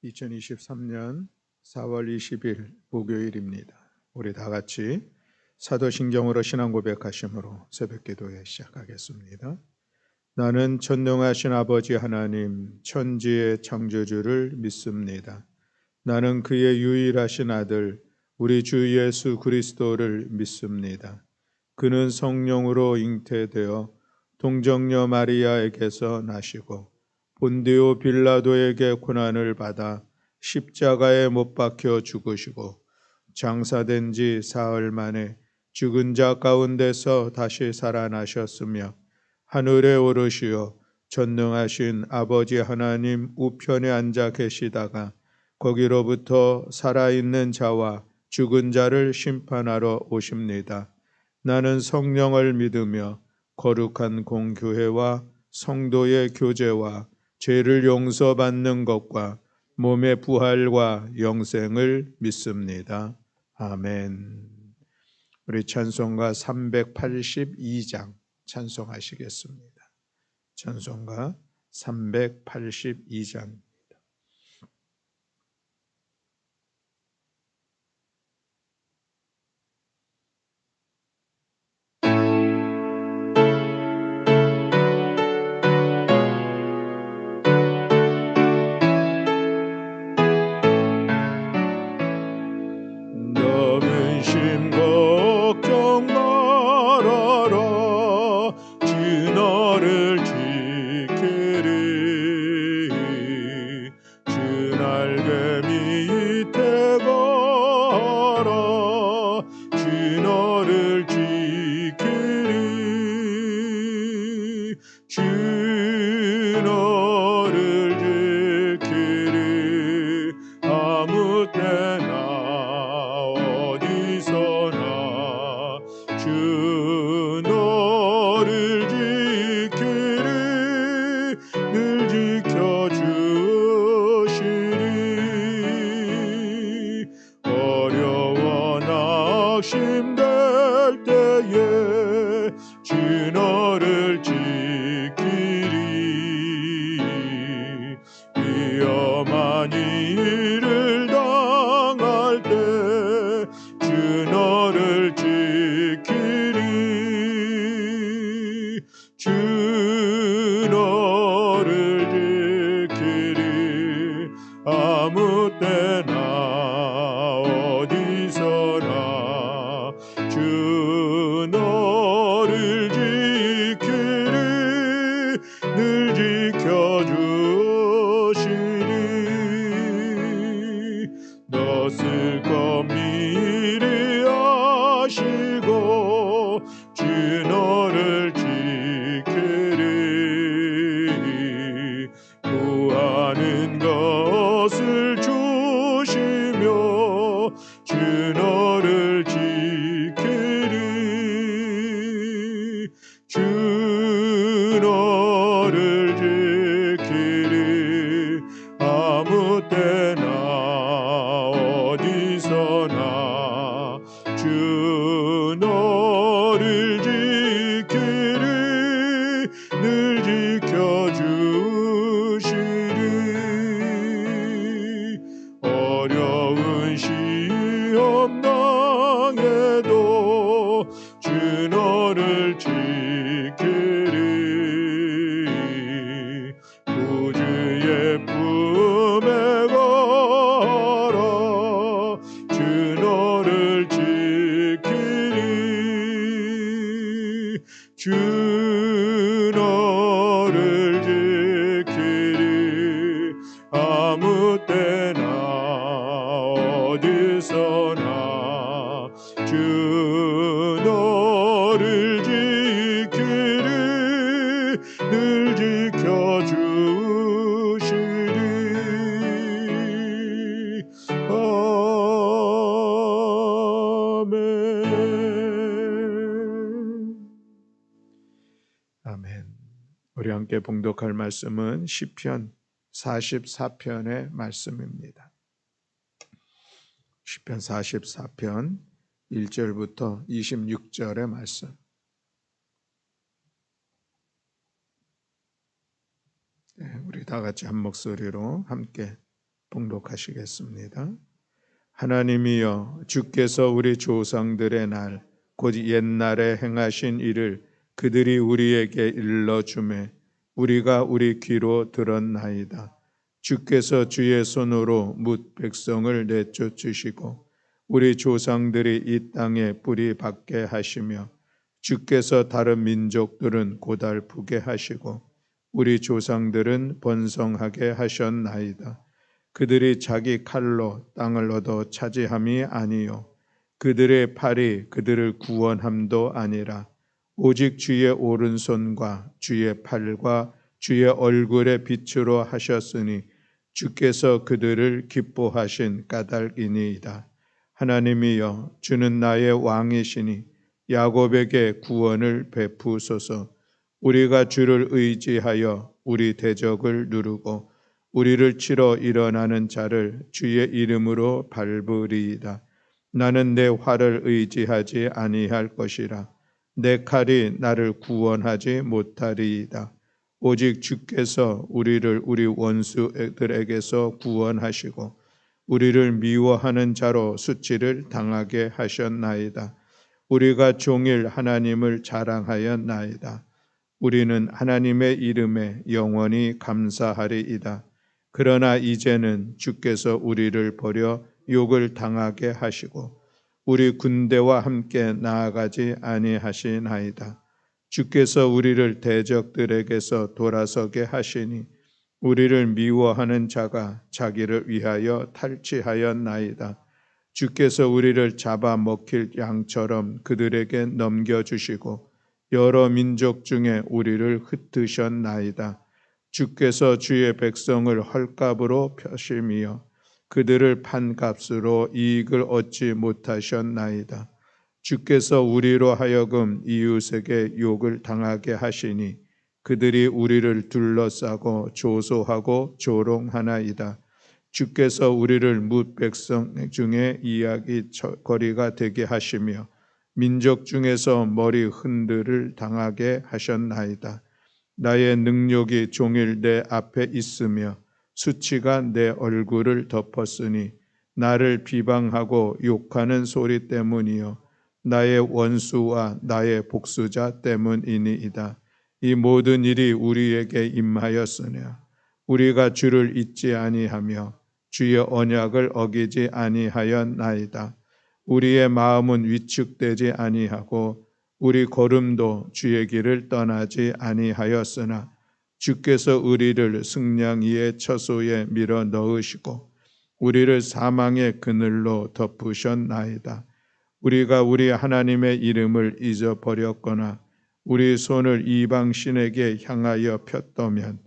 2023년 4월 20일 목요일입니다. 우리 다 같이 사도신경으로 신앙 고백하심으로 새벽기도에 시작하겠습니다. 나는 전능하신 아버지 하나님 천지의 창조주를 믿습니다. 나는 그의 유일하신 아들 우리 주 예수 그리스도를 믿습니다. 그는 성령으로 잉태되어 동정녀 마리아에게서 나시고 본디오 빌라도에게 고난을 받아 십자가에 못 박혀 죽으시고 장사된 지 사흘 만에 죽은 자 가운데서 다시 살아나셨으며 하늘에 오르시어 전능하신 아버지 하나님 우편에 앉아 계시다가 거기로부터 살아있는 자와 죽은 자를 심판하러 오십니다. 나는 성령을 믿으며 거룩한 공교회와 성도의 교제와 죄를 용서받는 것과 몸의 부활과 영생을 믿습니다. 아멘. 우리 찬송가 382장 찬송하시겠습니다. 찬송가 382장 우리 함께 봉독할 말씀은 시편 44편의 말씀입니다. 시편 44편 1절부터 26절의 말씀. 우리 다 같이 한 목소리로 함께 봉독하시겠습니다. 하나님이여, 주께서 우리 조상들의 날 곧 옛날에 행하신 일을 그들이 우리에게 일러주매 우리가 우리 귀로 들었나이다. 주께서 주의 손으로 뭇 백성을 내쫓으시고 우리 조상들이 이 땅에 뿌리 박게 하시며 주께서 다른 민족들은 고달프게 하시고 우리 조상들은 번성하게 하셨나이다. 그들이 자기 칼로 땅을 얻어 차지함이 아니요 그들의 팔이 그들을 구원함도 아니라 오직 주의 오른손과 주의 팔과 주의 얼굴의 빛으로 하셨으니 주께서 그들을 기뻐하신 까닭이니이다. 하나님이여, 주는 나의 왕이시니 야곱에게 구원을 베푸소서. 우리가 주를 의지하여 우리 대적을 누르고 우리를 치러 일어나는 자를 주의 이름으로 밟으리이다. 나는 내 활을 의지하지 아니할 것이라. 내 칼이 나를 구원하지 못하리이다. 오직 주께서 우리를 우리 원수들에게서 구원하시고 우리를 미워하는 자로 수치를 당하게 하셨나이다. 우리가 종일 하나님을 자랑하였나이다. 우리는 하나님의 이름에 영원히 감사하리이다. 그러나 이제는 주께서 우리를 버려 욕을 당하게 하시고 우리 군대와 함께 나아가지 아니하시나이다. 주께서 우리를 대적들에게서 돌아서게 하시니 우리를 미워하는 자가 자기를 위하여 탈취하였나이다. 주께서 우리를 잡아먹힐 양처럼 그들에게 넘겨주시고 여러 민족 중에 우리를 흩으셨나이다. 주께서 주의 백성을 헐값으로 펴심이여 그들을 판값으로 이익을 얻지 못하셨나이다. 주께서 우리로 하여금 이웃에게 욕을 당하게 하시니 그들이 우리를 둘러싸고 조소하고 조롱하나이다. 주께서 우리를 뭇 백성 중에 이야기거리가 되게 하시며 민족 중에서 머리 흔들을 당하게 하셨나이다. 나의 능력이 종일 내 앞에 있으며 수치가 내 얼굴을 덮었으니 나를 비방하고 욕하는 소리 때문이요 나의 원수와 나의 복수자 때문이니이다. 이 모든 일이 우리에게 임하였으나 우리가 주를 잊지 아니하며 주의 언약을 어기지 아니하였나이다. 우리의 마음은 위축되지 아니하고 우리 걸음도 주의 길을 떠나지 아니하였으나 주께서 우리를 승냥이의 처소에 밀어 넣으시고 우리를 사망의 그늘로 덮으셨나이다. 우리가 우리 하나님의 이름을 잊어버렸거나 우리 손을 이방 신에게 향하여 폈다면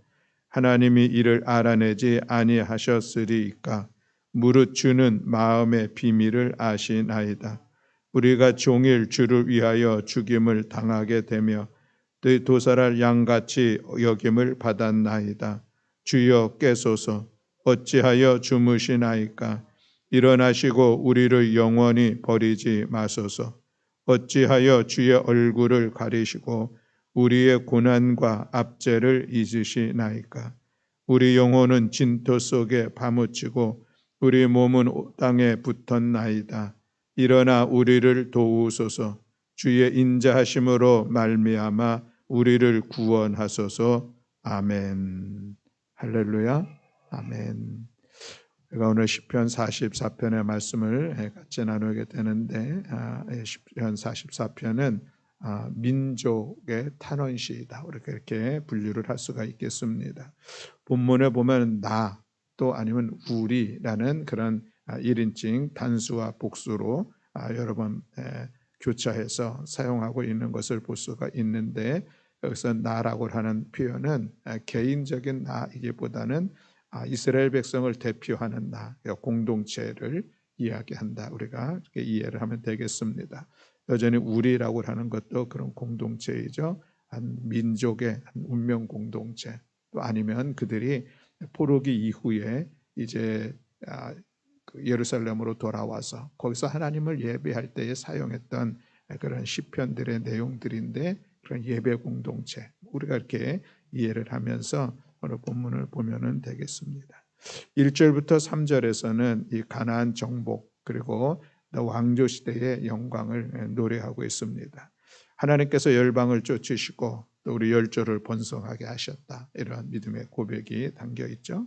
하나님이 이를 알아내지 아니하셨으리이까. 무릇 주는 마음의 비밀을 아시나이다. 우리가 종일 주를 위하여 죽임을 당하게 되며 도살할 양같이 여김을 받았나이다. 주여 깨소서. 어찌하여 주무시나이까. 일어나시고 우리를 영원히 버리지 마소서. 어찌하여 주의 얼굴을 가리시고 우리의 고난과 압제를 잊으시나이까. 우리 영혼은 진토 속에 파묻히고 우리 몸은 땅에 붙었나이다. 일어나 우리를 도우소서. 주의 인자하심으로 말미암아 우리를 구원하소서. 아멘. 할렐루야. 아멘. 우리가 오늘 시편 44편의 말씀을 같이 나누게 되는데 시편 44편은 민족의 탄원시이다. 이렇게 분류를 할 수가 있겠습니다. 본문에 보면 나 또 아니면 우리라는 그런 1인칭 단수와 복수로 여러 번 교차해서 사용하고 있는 것을 볼 수가 있는데 여기서 나라고 하는 표현은 개인적인 나이기보다는 이스라엘 백성을 대표하는 나, 공동체를 이야기한다. 우리가 이렇게 이해를 하면 되겠습니다. 여전히 우리라고 하는 것도 그런 공동체이죠. 한 민족의 한 운명 공동체, 또 아니면 그들이 포로기 이후에 이제 예루살렘으로 돌아와서 거기서 하나님을 예배할 때에 사용했던 그런 시편들의 내용들인데 그런 예배 공동체, 우리가 이렇게 이해를 하면서 오늘 본문을 보면은 되겠습니다. 1절부터 3절에서는 이 가나안 정복 그리고 왕조 시대의 영광을 노래하고 있습니다. 하나님께서 열방을 쫓으시고 또 우리 열조를 번성하게 하셨다. 이런 믿음의 고백이 담겨 있죠.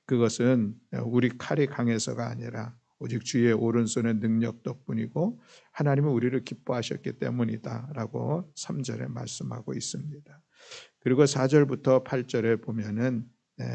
그것은 우리 칼이 강해서가 아니라 오직 주의 오른손의 능력 덕분이고 하나님은 우리를 기뻐하셨기 때문이다라고 3절에 말씀하고 있습니다. 그리고 4절부터 8절에 보면은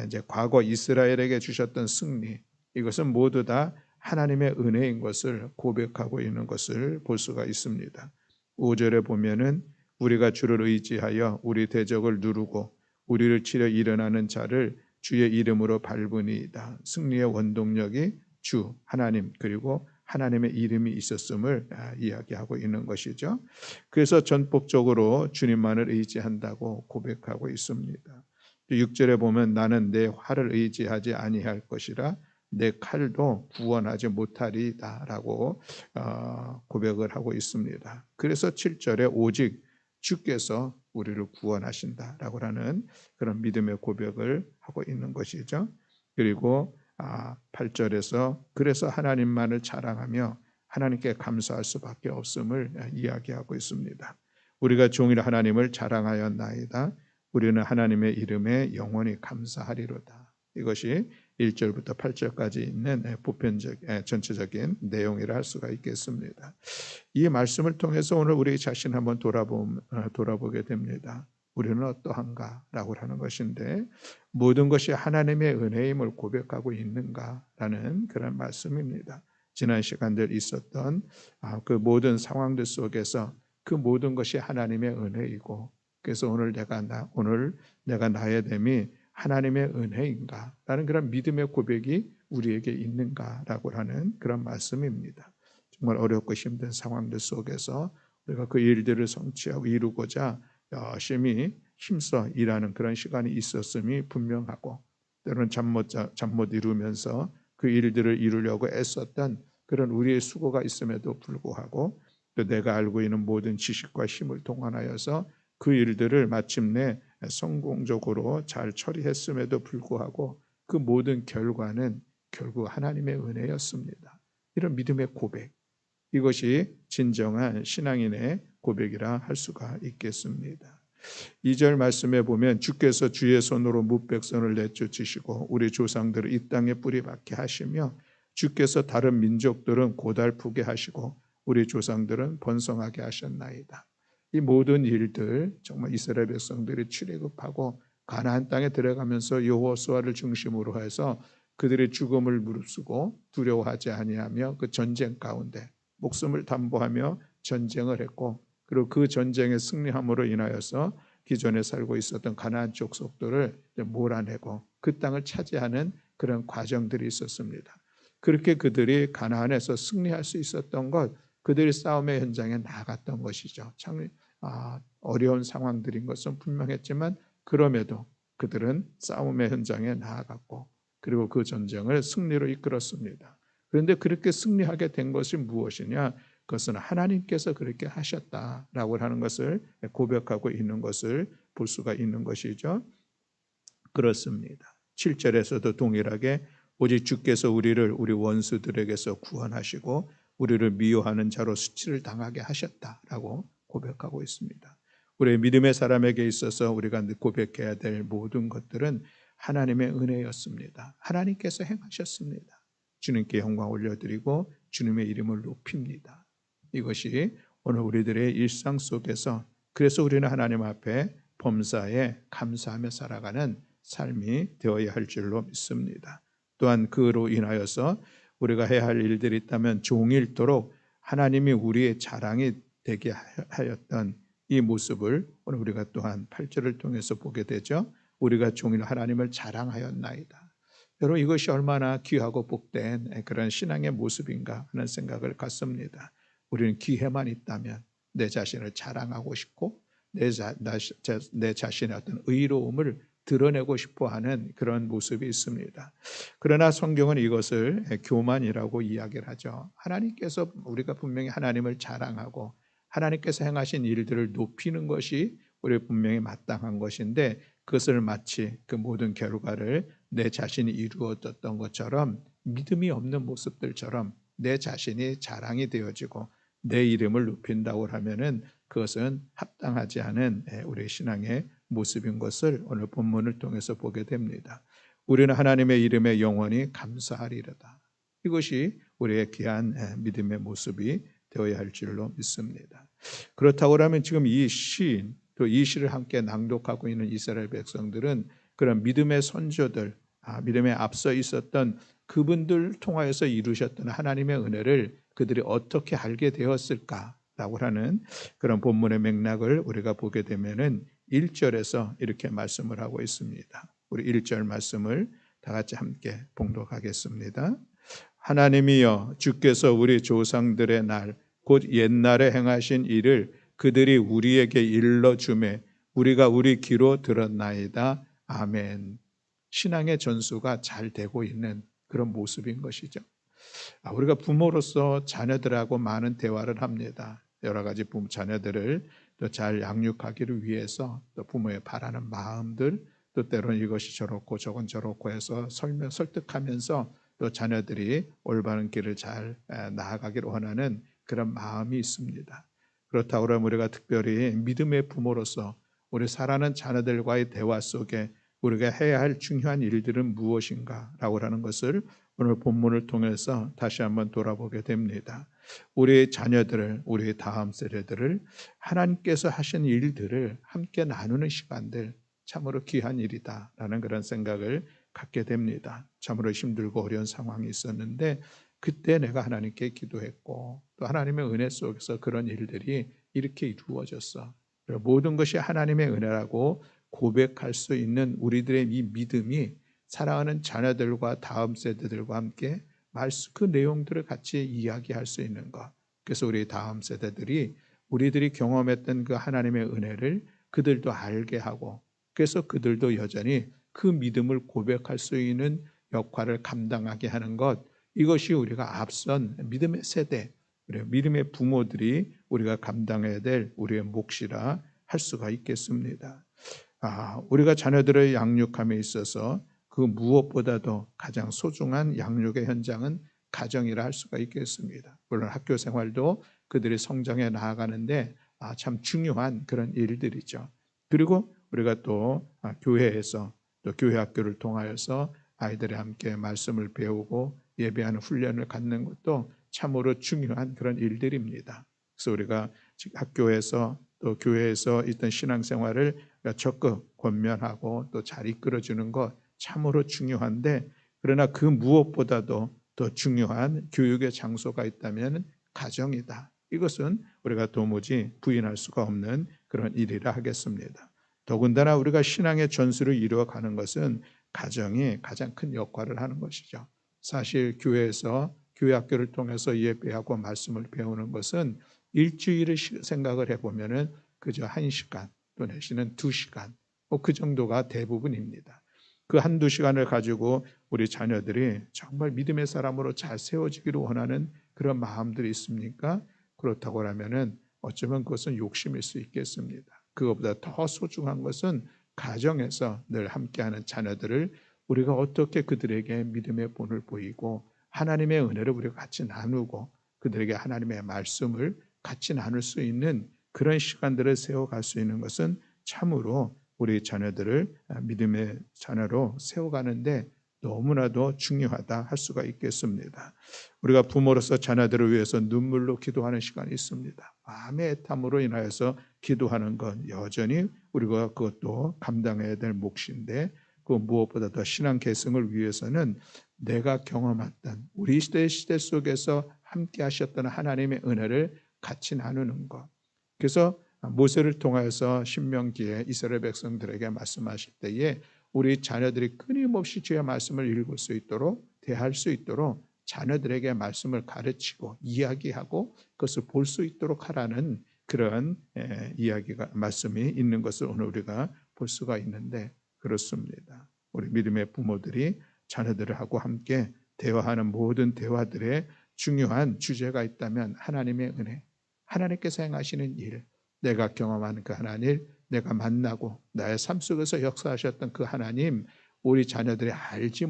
이제 과거 이스라엘에게 주셨던 승리, 이것은 모두 다 하나님의 은혜인 것을 고백하고 있는 것을 볼 수가 있습니다. 5절에 보면은 우리가 주를 의지하여 우리 대적을 누르고 우리를 치려 일어나는 자를 주의 이름으로 밟으니이다. 승리의 원동력이 주 하나님 그리고 하나님의 이름이 있었음을 이야기하고 있는 것이죠. 그래서 전폭적으로 주님만을 의지한다고 고백하고 있습니다. 6절에 보면 나는 내 활을 의지하지 아니할 것이라 내 칼도 구원하지 못하리다라고 고백을 하고 있습니다. 그래서 7절에 오직 주께서 우리를 구원하신다라고 하는 그런 믿음의 고백을 하고 있는 것이죠. 그리고 8절에서 그래서 하나님만을 자랑하며 하나님께 감사할 수밖에 없음을 이야기하고 있습니다. 우리가 종일 하나님을 자랑하였나이다. 우리는 하나님의 이름에 영원히 감사하리로다. 이것이 1절부터 8절까지 있는 보편적 전체적인 내용이라 할 수가 있겠습니다. 이 말씀을 통해서 오늘 우리 자신 한번 돌아보게 됩니다. 우리는 어떠한가라고 하는 것인데 모든 것이 하나님의 은혜임을 고백하고 있는가라는 그런 말씀입니다. 지난 시간들 있었던 그 모든 상황들 속에서 그 모든 것이 하나님의 은혜이고 그래서 오늘 내가 나의 됨이 하나님의 은혜인가라는 그런 믿음의 고백이 우리에게 있는가라고 하는 그런 말씀입니다. 정말 어렵고 힘든 상황들 속에서 우리가 그 일들을 성취하고 이루고자 열심히 힘써 일하는 그런 시간이 있었음이 분명하고 때로는 잠 못 이루면서 그 일들을 이루려고 애썼던 그런 우리의 수고가 있음에도 불구하고 또 내가 알고 있는 모든 지식과 힘을 동원하여서 그 일들을 마침내 성공적으로 잘 처리했음에도 불구하고 그 모든 결과는 결국 하나님의 은혜였습니다. 이런 믿음의 고백, 이것이 진정한 신앙인의 고백이라 할 수가 있겠습니다. 2절 말씀에 보면 주께서 주의 손으로 뭇백성을 내쫓으시고 우리 조상들을 이 땅에 뿌리박게 하시며 주께서 다른 민족들은 고달프게 하시고 우리 조상들은 번성하게 하셨나이다. 이 모든 일들 정말 이스라엘 백성들이 출애굽하고 가나안 땅에 들어가면서 여호수아를 중심으로 해서 그들의 죽음을 무릅쓰고 두려워하지 아니하며 그 전쟁 가운데 목숨을 담보하며 전쟁을 했고 그리고 그 전쟁에 승리함으로 인하여서 기존에 살고 있었던 가나안 족속들을 몰아내고 그 땅을 차지하는 그런 과정들이 있었습니다. 그렇게 그들이 가나안에서 승리할 수 있었던 것, 그들이 싸움의 현장에 나갔던 것이죠. 참 어려운 상황들인 것은 분명했지만 그럼에도 그들은 싸움의 현장에 나아갔고 그리고 그 전쟁을 승리로 이끌었습니다. 그런데 그렇게 승리하게 된 것이 무엇이냐? 그것은 하나님께서 그렇게 하셨다라고 하는 것을 고백하고 있는 것을 볼 수가 있는 것이죠. 그렇습니다. 7절에서도 동일하게 오직 주께서 우리를 우리 원수들에게서 구원하시고 우리를 미워하는 자로 수치를 당하게 하셨다라고 고백하고 있습니다. 우리의 믿음의 사람에게 있어서 우리가 고백해야 될 모든 것들은 하나님의 은혜였습니다. 하나님께서 행하셨습니다. 주님께 영광 올려드리고 주님의 이름을 높입니다. 이것이 오늘 우리들의 일상 속에서 그래서 우리는 하나님 앞에 범사에 감사하며 살아가는 삶이 되어야 할 줄로 믿습니다. 또한 그로 인하여서 우리가 해야 할 일들이 있다면 종일토록 하나님이 우리의 자랑이 되게 하였던 이 모습을 오늘 우리가 또한 8절을 통해서 보게 되죠. 우리가 종일 하나님을 자랑하였나이다. 여러분 이것이 얼마나 귀하고 복된 그런 신앙의 모습인가 하는 생각을 갖습니다. 우리는 기회만 있다면 내 자신을 자랑하고 싶고 내 자신의 어떤 의로움을 드러내고 싶어하는 그런 모습이 있습니다. 그러나 성경은 이것을 교만이라고 이야기를 하죠. 하나님께서 우리가 분명히 하나님을 자랑하고 하나님께서 행하신 일들을 높이는 것이 우리 분명히 마땅한 것인데 그것을 마치 그 모든 결과를 내 자신이 이루어졌던 것처럼 믿음이 없는 모습들처럼 내 자신이 자랑이 되어지고 내 이름을 높인다고 하면은 그것은 합당하지 않은 우리의 신앙의 모습인 것을 오늘 본문을 통해서 보게 됩니다. 우리는 하나님의 이름에 영원히 감사하리로다. 이것이 우리의 귀한 믿음의 모습이 되어야 할 줄로 믿습니다. 그렇다고 하면 지금 이 시인 또 이 시를 함께 낭독하고 있는 이스라엘 백성들은 그런 믿음의 선조들, 믿음에 앞서 있었던 그분들 통하여서 이루셨던 하나님의 은혜를 그들이 어떻게 알게 되었을까라고 하는 그런 본문의 맥락을 우리가 보게 되면은 1절에서 이렇게 말씀을 하고 있습니다. 우리 1절 말씀을 다 같이 함께 봉독하겠습니다. 하나님이여 주께서 우리 조상들의 날 곧 옛날에 행하신 일을 그들이 우리에게 일러주매 우리가 우리 귀로 들었나이다. 아멘. 신앙의 전수가 잘 되고 있는 그런 모습인 것이죠. 우리가 부모로서 자녀들하고 많은 대화를 합니다. 여러 가지 자녀들을 또 잘 양육하기를 위해서 또 부모의 바라는 마음들 또 때로는 이것이 저렇고 저건 저렇고 해서 설득하면서 또 자녀들이 올바른 길을 잘 나아가기를 원하는 그런 마음이 있습니다. 그렇다고 하면 우리가 특별히 믿음의 부모로서 우리 사랑하는 자녀들과의 대화 속에 우리가 해야 할 중요한 일들은 무엇인가라고 하는 것을 오늘 본문을 통해서 다시 한번 돌아보게 됩니다. 우리의 자녀들을, 우리의 다음 세대들을 하나님께서 하신 일들을 함께 나누는 시간들 참으로 귀한 일이다라는 그런 생각을 갖게 됩니다. 참으로 힘들고 어려운 상황이 있었는데 그때 내가 하나님께 기도했고 또 하나님의 은혜 속에서 그런 일들이 이렇게 이루어졌어. 모든 것이 하나님의 은혜라고 고백할 수 있는 우리들의 이 믿음이 사랑하는 자녀들과 다음 세대들과 함께 그 내용들을 같이 이야기할 수 있는 것. 그래서 우리 다음 세대들이 우리들이 경험했던 그 하나님의 은혜를 그들도 알게 하고 그래서 그들도 여전히 그 믿음을 고백할 수 있는 역할을 감당하게 하는 것. 이것이 우리가 앞선 믿음의 세대, 믿음의 부모들이 우리가 감당해야 될 우리의 몫이라 할 수가 있겠습니다. 우리가 자녀들의 양육함에 있어서 그 무엇보다도 가장 소중한 양육의 현장은 가정이라 할 수가 있겠습니다. 물론 학교 생활도 그들이 성장해 나아가는데 참 중요한 그런 일들이죠. 그리고 우리가 또 교회에서 또 교회 학교를 통하여서 아이들이 함께 말씀을 배우고 예배하는 훈련을 갖는 것도 참으로 중요한 그런 일들입니다. 그래서 우리가 학교에서 또 교회에서 있던 신앙생활을 적극 권면하고 또 잘 이끌어주는 것 참으로 중요한데 그러나 그 무엇보다도 더 중요한 교육의 장소가 있다면 가정이다. 이것은 우리가 도무지 부인할 수가 없는 그런 일이라 하겠습니다. 더군다나 우리가 신앙의 전수를 이루어가는 것은 가정이 가장 큰 역할을 하는 것이죠. 사실 교회에서 교회 학교를 통해서 예배하고 말씀을 배우는 것은 일주일을 생각을 해보면은 그저 1시간 또 내지는 2시간 그 정도가 대부분입니다. 그 한두 시간을 가지고 우리 자녀들이 정말 믿음의 사람으로 잘 세워지기를 원하는 그런 마음들이 있습니까? 그렇다고 하면은 어쩌면 그것은 욕심일 수 있겠습니다. 그것보다 더 소중한 것은 가정에서 늘 함께하는 자녀들을 우리가 어떻게 그들에게 믿음의 본을 보이고 하나님의 은혜를 우리가 같이 나누고 그들에게 하나님의 말씀을 같이 나눌 수 있는 그런 시간들을 세워갈 수 있는 것은 참으로 우리 자녀들을 믿음의 자녀로 세워가는데 너무나도 중요하다 할 수가 있겠습니다. 우리가 부모로서 자녀들을 위해서 눈물로 기도하는 시간이 있습니다. 마음의 애탐으로 인하여서 기도하는 건 여전히 우리가 그것도 감당해야 될 몫인데 그 무엇보다 더 신앙 계승을 위해서는 내가 경험했던 우리 시대 속에서 함께 하셨던 하나님의 은혜를 같이 나누는 것. 그래서 모세를 통하여서 신명기에 이스라엘 백성들에게 말씀하실 때에 우리 자녀들이 끊임없이 주의 말씀을 읽을 수 있도록 대할 수 있도록 자녀들에게 말씀을 가르치고 이야기하고 그것을 볼 수 있도록 하라는 그런 이야기가 말씀이 있는 것을 오늘 우리가 볼 수가 있는데 그렇습니다. 우리 믿음의 부모들이 자녀들하고 함께 대화하는 모든 대화들의 중요한 주제가 있다면 하나님의 은혜, 하나님께서 행하시는 일, 내가 경험하는 그 하나님, 내가 만나고 나의 삶 속에서 역사하셨던 그 하나님, 우리 자녀들이 알지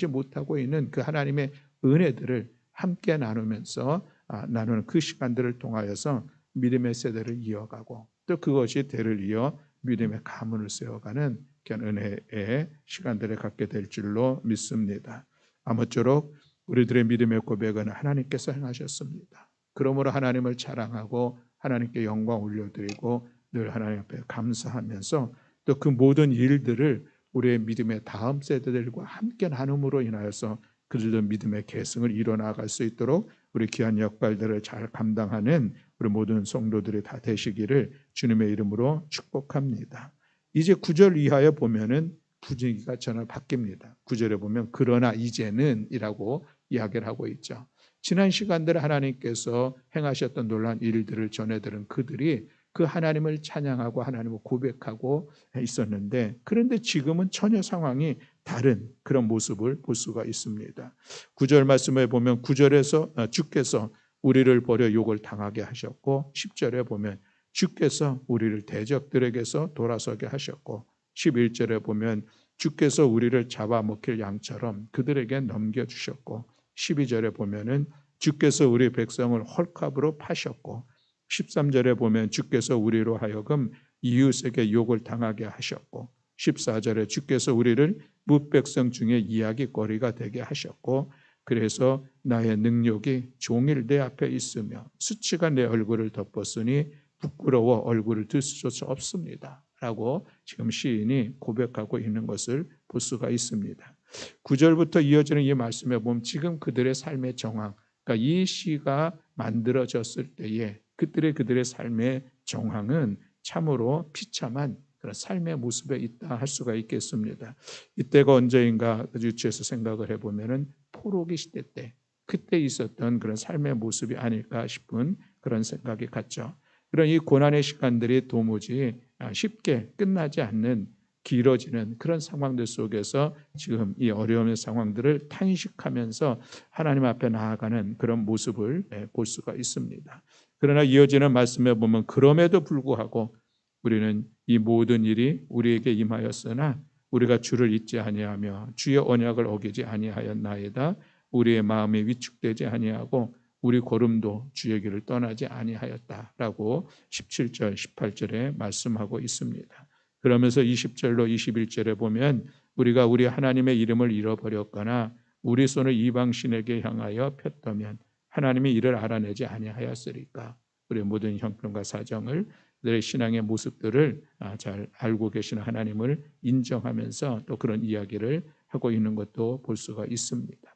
못하고 있는 그 하나님의 은혜들을 함께 나누면서 나누는 그 시간들을 통하여서 믿음의 세대를 이어가고 또 그것이 대를 이어 믿음의 가문을 세워가는 그런 은혜의 시간들을 갖게 될 줄로 믿습니다. 아무쪼록 우리들의 믿음의 고백은 하나님께서 행하셨습니다. 그러므로 하나님을 자랑하고 하나님께 영광 올려드리고 늘 하나님 앞에 감사하면서 또 그 모든 일들을 우리의 믿음의 다음 세대들과 함께 나눔으로 인하여서 그들도 믿음의 계승을 이뤄나갈 수 있도록 우리 귀한 역할들을 잘 감당하는 우리 모든 성도들이 다 되시기를 주님의 이름으로 축복합니다. 이제 9절 이하에 보면은 분위기가 전혀 바뀝니다. 9절에 보면 그러나 이제는 이라고 이야기를 하고 있죠. 지난 시간들 하나님께서 행하셨던 놀라운 일들을 전해들은 그들이 그 하나님을 찬양하고 하나님을 고백하고 있었는데 그런데 지금은 전혀 상황이 다른 그런 모습을 볼 수가 있습니다. 9절 말씀에 보면 9절에서 주께서 우리를 버려 욕을 당하게 하셨고 10절에 보면 주께서 우리를 대적들에게서 돌아서게 하셨고 11절에 보면 주께서 우리를 잡아먹힐 양처럼 그들에게 넘겨주셨고 12절에 보면은 주께서 우리 백성을 헐값으로 파셨고 13절에 보면 주께서 우리로 하여금 이웃에게 욕을 당하게 하셨고 14절에 주께서 우리를 뭇백성 중에 이야기거리가 되게 하셨고 그래서 나의 능력이 종일 내 앞에 있으며 수치가 내 얼굴을 덮었으니 부끄러워 얼굴을 들 수조차 없습니다. 라고 지금 시인이 고백하고 있는 것을 볼 수가 있습니다. 9절부터 이어지는 이 말씀에 보면 지금 그들의 삶의 정황, 그러니까 이 시가 만들어졌을 때에 그들의 삶의 정황은 참으로 비참한 그런 삶의 모습에 있다 할 수가 있겠습니다. 이때가 언제인가 유치해서 생각을 해보면은 포로기 시대 때 그때 있었던 그런 삶의 모습이 아닐까 싶은 그런 생각이 갔죠. 그런 이 고난의 시간들이 도무지 쉽게 끝나지 않는 길어지는 그런 상황들 속에서 지금 이 어려움의 상황들을 탄식하면서 하나님 앞에 나아가는 그런 모습을 볼 수가 있습니다. 그러나 이어지는 말씀에 보면 그럼에도 불구하고 우리는 이 모든 일이 우리에게 임하였으나 우리가 주를 잊지 아니하며 주의 언약을 어기지 아니하였나이다. 우리의 마음이 위축되지 아니하고 우리 걸음도 주의 길을 떠나지 아니하였다라고 17절 18절에 말씀하고 있습니다. 그러면서 20절로 21절에 보면 우리가 우리 하나님의 이름을 잃어버렸거나 우리 손을 이방신에게 향하여 폈다면 하나님이 이를 알아내지 아니하였으리까. 우리의 모든 형편과 사정을 그들의 신앙의 모습들을 잘 알고 계시는 하나님을 인정하면서 또 그런 이야기를 하고 있는 것도 볼 수가 있습니다.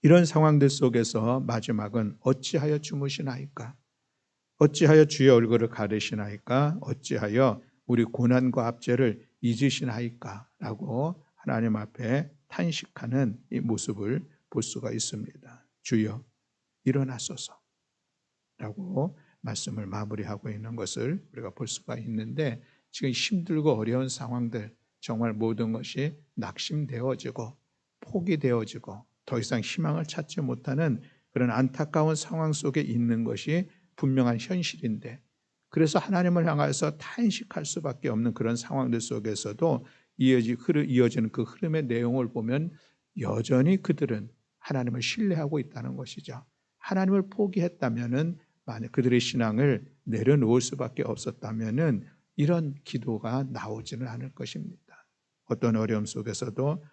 이런 상황들 속에서 마지막은 어찌하여 주무시나이까? 어찌하여 주의 얼굴을 가리시나이까? 어찌하여 우리 고난과 압제를 잊으시나이까? 라고 하나님 앞에 탄식하는 이 모습을 볼 수가 있습니다. 주여 일어나소서 라고 말씀을 마무리하고 있는 것을 우리가 볼 수가 있는데 지금 힘들고 어려운 상황들 정말 모든 것이 낙심되어지고 포기되어지고 더 이상 희망을 찾지 못하는 그런 안타까운 상황 속에 있는 것이 분명한 현실인데 그래서 하나님을 향해서 탄식할 수밖에 없는 그런 상황들 속에서도 이어지는 그 흐름의 내용을 보면 여전히 그들은 하나님을 신뢰하고 있다는 것이죠. 하나님을 포기했다면은 만약 그들의 신앙을 내려놓을 수밖에 없었다면은 이런 기도가 나오지는 않을 것입니다. 어떤 어려움 속에서도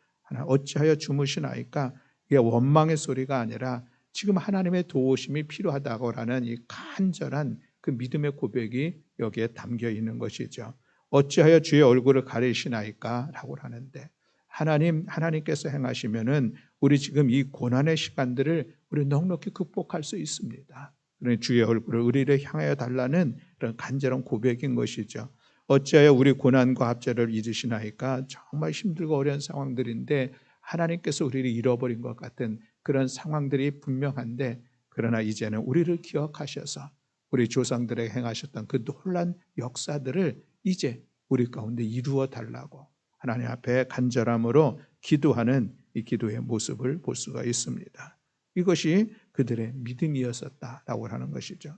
어찌하여 주무시나이까? 이게 원망의 소리가 아니라 지금 하나님의 도우심이 필요하다고라는 이 간절한 그 믿음의 고백이 여기에 담겨 있는 것이죠. 어찌하여 주의 얼굴을 가리시나이까? 라고 하는데 하나님께서 행하시면은 우리 지금 이 고난의 시간들을 우리 넉넉히 극복할 수 있습니다. 그러니 주의 얼굴을 우리를 향하여 달라는 그런 간절한 고백인 것이죠. 어찌하여 우리 고난과 압제를 잊으시나이까? 정말 힘들고 어려운 상황들인데 하나님께서 우리를 잃어버린 것 같은 그런 상황들이 분명한데 그러나 이제는 우리를 기억하셔서 우리 조상들에게 행하셨던 그 놀란 역사들을 이제 우리 가운데 이루어 달라고 하나님 앞에 간절함으로 기도하는 이 기도의 모습을 볼 수가 있습니다. 이것이 그들의 믿음이었었다라고 하는 것이죠.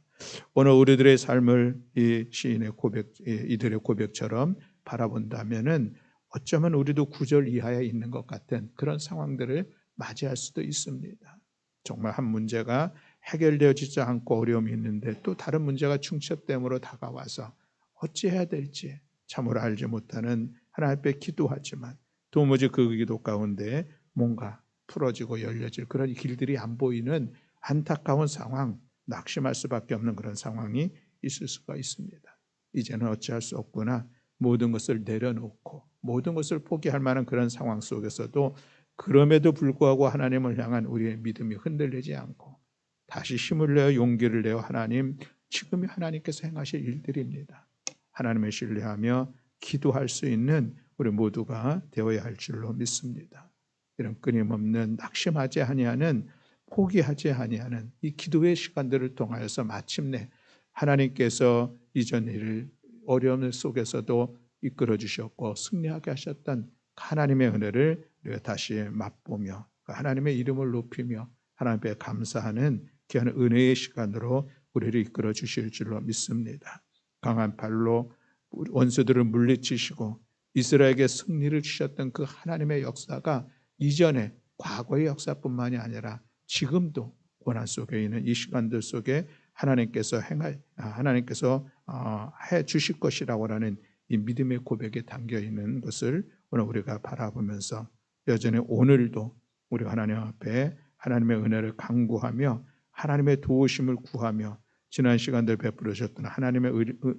오늘 우리들의 삶을 이 시인의 고백, 이들의 고백처럼 바라본다면은 어쩌면 우리도 구절 이하에 있는 것 같은 그런 상황들을 맞이할 수도 있습니다. 정말 한 문제가 해결되어지지 않고 어려움이 있는데 또 다른 문제가 충첩됨으로 다가와서 어찌해야 될지 참으로 알지 못하는 하나님 앞에 기도하지만 도무지 그 기도 가운데 뭔가 풀어지고 열려질 그런 길들이 안 보이는 안타까운 상황, 낙심할 수밖에 없는 그런 상황이 있을 수가 있습니다. 이제는 어찌할 수 없구나. 모든 것을 내려놓고 모든 것을 포기할 만한 그런 상황 속에서도 그럼에도 불구하고 하나님을 향한 우리의 믿음이 흔들리지 않고 다시 힘을 내어 용기를 내어 하나님, 지금이 하나님께서 행하실 일들입니다. 하나님을 신뢰하며 기도할 수 있는 우리 모두가 되어야 할 줄로 믿습니다. 이런 끊임없는 낙심하지 아니하는, 포기하지 아니하는 이 기도의 시간들을 통하여서 마침내 하나님께서 이전 일을 어려움 속에서도 이끌어 주셨고 승리하게 하셨던 하나님의 은혜를 우리가 다시 맛보며 하나님의 이름을 높이며 하나님 앞에 감사하는 귀한 은혜의 시간으로 우리를 이끌어 주실 줄로 믿습니다. 강한 발로 원수들을 물리치시고 이스라엘에게 승리를 주셨던 그 하나님의 역사가 이전에 과거의 역사뿐만이 아니라 지금도 고난 속에 있는 이 시간들 속에 하나님께서 해 주실 것이라고 하는 이 믿음의 고백에 담겨 있는 것을 오늘 우리가 바라보면서 여전히 오늘도 우리가 하나님 앞에 하나님의 은혜를 간구하며 하나님의 도우심을 구하며 지난 시간들 베풀어 주셨던 하나님의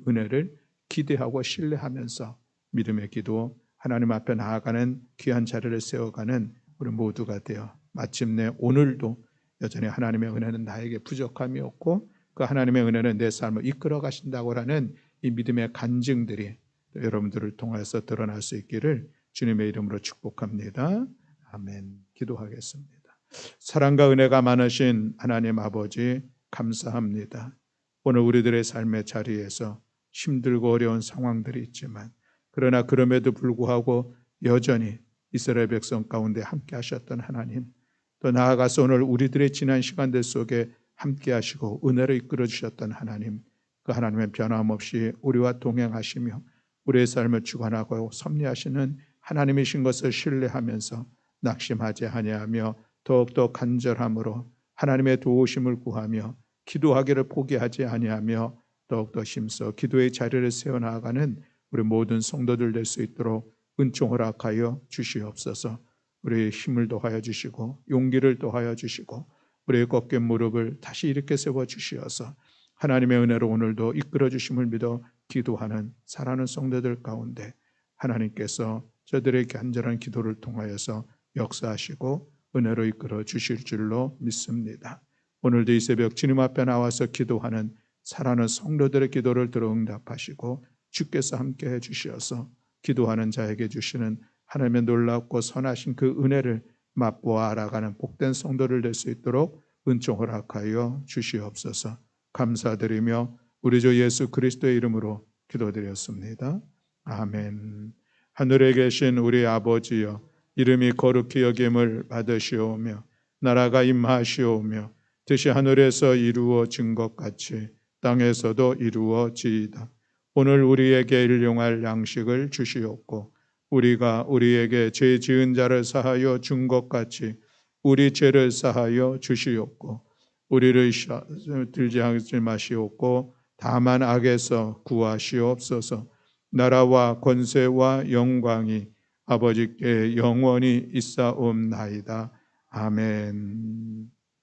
은혜를 기대하고 신뢰하면서 믿음의 기도, 하나님 앞에 나아가는 귀한 자리를 세워가는 우리 모두가 되어 마침내 오늘도 여전히 하나님의 은혜는 나에게 부족함이 없고 그 하나님의 은혜는 내 삶을 이끌어 가신다고 하는 이 믿음의 간증들이 여러분들을 통해서 드러날 수 있기를 주님의 이름으로 축복합니다. 아멘. 기도하겠습니다. 사랑과 은혜가 많으신 하나님 아버지 감사합니다. 오늘 우리들의 삶의 자리에서 힘들고 어려운 상황들이 있지만 그러나 그럼에도 불구하고 여전히 이스라엘 백성 가운데 함께 하셨던 하나님, 또 나아가서 오늘 우리들의 지난 시간들 속에 함께 하시고 은혜로 이끌어 주셨던 하나님, 그 하나님의 변함없이 우리와 동행하시며 우리의 삶을 주관하고 섭리하시는 하나님이신 것을 신뢰하면서 낙심하지 아니하며 더욱더 간절함으로 하나님의 도우심을 구하며 기도하기를 포기하지 아니하며 더욱더 힘써 기도의 자리를 세워나가는 우리 모든 성도들 될 수 있도록 은총 허락하여 주시옵소서. 우리의 힘을 더하여 주시고 용기를 더하여 주시고 우리의 꺾인 무릎을 다시 일으켜 세워 주시어서 하나님의 은혜로 오늘도 이끌어 주심을 믿어 기도하는 사랑하는 성도들 가운데 하나님께서 저들의 간절한 기도를 통하여서 역사하시고 은혜로 이끌어 주실 줄로 믿습니다. 오늘도 이 새벽 주님 앞에 나와서 기도하는 사랑하는 성도들의 기도를 들어 응답하시고 주께서 함께 해주시어서 기도하는 자에게 주시는 하나님의 놀랍고 선하신 그 은혜를 맛보아 알아가는 복된 성도를 될 수 있도록 은총 허락하여 주시옵소서. 감사드리며 우리 주 예수 그리스도의 이름으로 기도드렸습니다. 아멘. 하늘에 계신 우리 아버지여, 이름이 거룩히 여김을 받으시오며 나라가 임하시오며 뜻이 하늘에서 이루어진 것 같이 땅에서도 이루어지이다. 오늘 우리에게 일용할 양식을 주시옵고 우리가 우리에게 죄 지은 자를 사하여 준 것 같이 우리 죄를 사하여 주시옵고 우리를 들지 하지 마시옵고 다만 악에서 구하시옵소서. 나라와 권세와 영광이 아버지께 영원히 있사옵나이다. 아멘.